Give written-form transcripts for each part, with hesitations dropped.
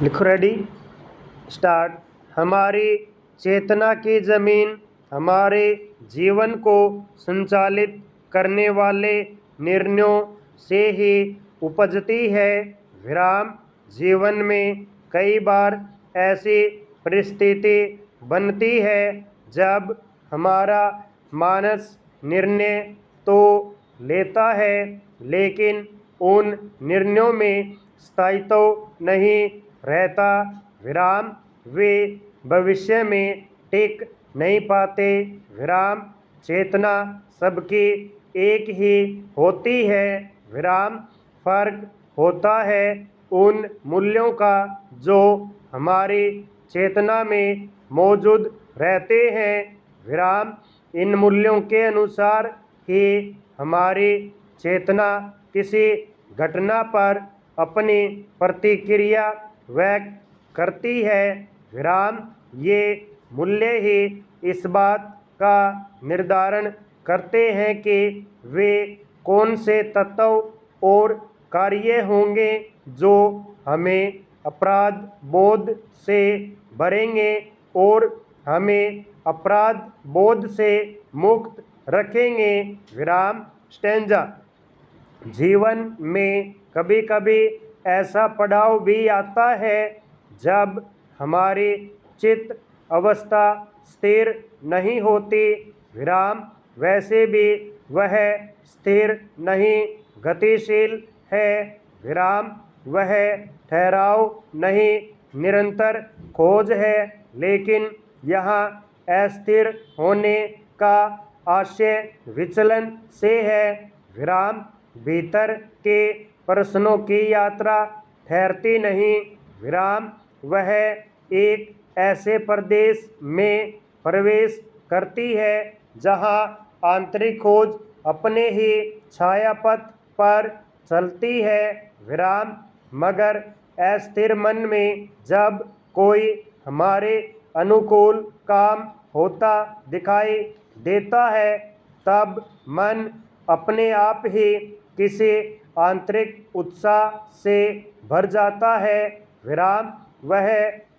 लिखो ready start. हमारी चेतना की जमीन हमारे जीवन को संचालित करने वाले निर्णयों से ही उपजती है। विराम। जीवन में कई बार ऐसी परिस्थिति बनती है जब हमारा मानस निर्णय तो लेता है, लेकिन उन निर्णयों में स्थायित्व नहीं रहता। विराम। वे भविष्य में टिक नहीं पाते। विराम। चेतना सबकी एक ही होती है। विराम। फर्क होता है उन मूल्यों का जो हमारी चेतना में मौजूद रहते हैं। विराम। इन मूल्यों के अनुसार ही हमारी चेतना किसी घटना पर अपनी प्रतिक्रिया व्यक्त करती है। विराम। ये मूल्य ही इस बात का निर्धारण करते हैं कि वे कौन से तत्व और कार्य होंगे जो हमें अपराध बोध से भरेंगे और हमें अपराध बोध से मुक्त रखेंगे। विराम। स्टैंजा। जीवन में कभी कभी ऐसा पड़ाव भी आता है जब हमारी चित्त अवस्था स्थिर नहीं होती। विराम। वैसे भी वह स्थिर नहीं गतिशील है। विराम। वह ठहराव नहीं निरंतर खोज है, लेकिन यहाँ अस्थिर होने का आशय विचलन से है। विराम। भीतर के प्रश्नों की यात्रा ठहरती नहीं। विराम। वह एक ऐसे प्रदेश में प्रवेश करती है जहाँ आंतरिक खोज अपने ही छायापथ पर चलती है। विराम। मगर अस्थिर मन में जब कोई हमारे अनुकूल काम होता दिखाई देता है, तब मन अपने आप ही किसी आंतरिक उत्साह से भर जाता है। विराम। वह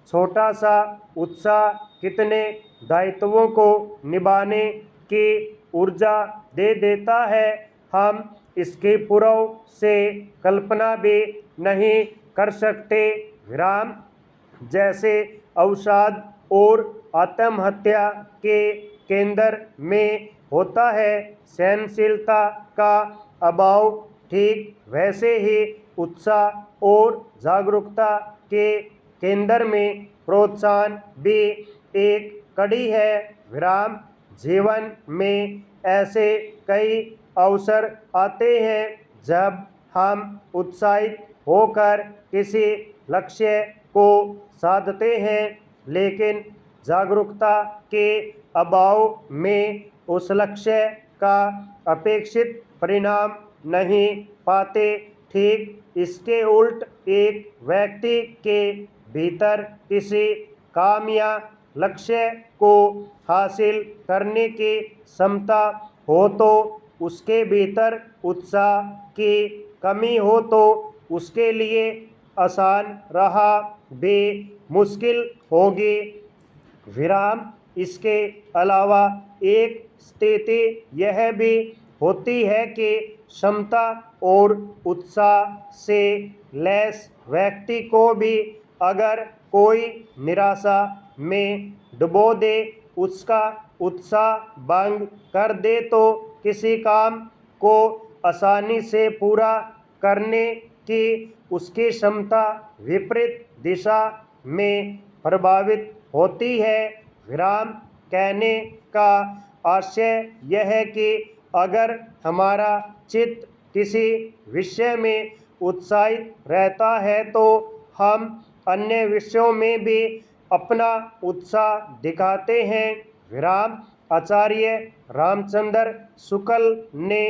छोटा सा उत्साह कितने दायित्वों को निभाने की ऊर्जा दे देता है, हम इसकी पूर्व से कल्पना भी नहीं कर सकते। विराम। जैसे अवसाद और आत्महत्या के केंद्र में होता है सहनशीलता का अभाव, ठीक वैसे ही उत्साह और जागरूकता के केंद्र में प्रोत्साहन भी एक कड़ी है। विराम। जीवन में ऐसे कई अवसर आते हैं जब हम उत्साहित होकर किसी लक्ष्य को साधते हैं, लेकिन जागरूकता के अभाव में उस लक्ष्य का अपेक्षित परिणाम नहीं पाते। ठीक इसके उल्ट एक व्यक्ति के भीतर किसी काम या लक्ष्य को हासिल करने की क्षमता हो तो उसके भीतर उत्साह की कमी हो तो उसके लिए आसान राह भी मुश्किल होगी। विराम। इसके अलावा एक स्थिति यह भी होती है कि क्षमता और उत्साह से लैस व्यक्ति को भी अगर कोई निराशा में डुबो दे, उसका उत्साह भंग कर दे, तो किसी काम को आसानी से पूरा करने की उसकी क्षमता विपरीत दिशा में प्रभावित होती है। विराम। कहने का आशय यह है कि अगर हमारा चित्त किसी विषय में उत्साहित रहता है तो हम अन्य विषयों में भी अपना उत्साह दिखाते हैं। विराम। आचार्य रामचंद्र शुक्ल ने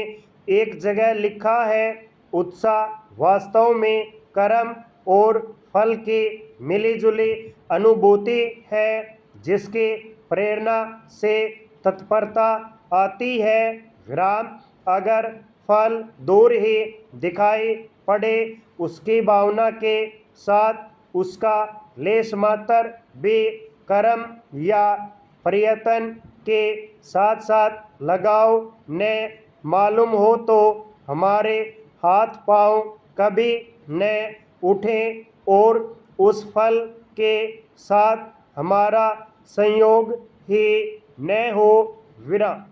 एक जगह लिखा है, उत्साह वास्तव में कर्म और फल की मिलीजुली अनुभूति है जिसकी प्रेरणा से तत्परता आती है। विराम। अगर फल दूर ही दिखाई पड़े, उसकी भावना के साथ उसका लेश मात्र भी कर्म या प्रयत्न के साथ साथ लगाव न मालूम हो तो हमारे हाथ पांव कभी न उठें और उस फल के साथ हमारा संयोग ही न हो। विराम।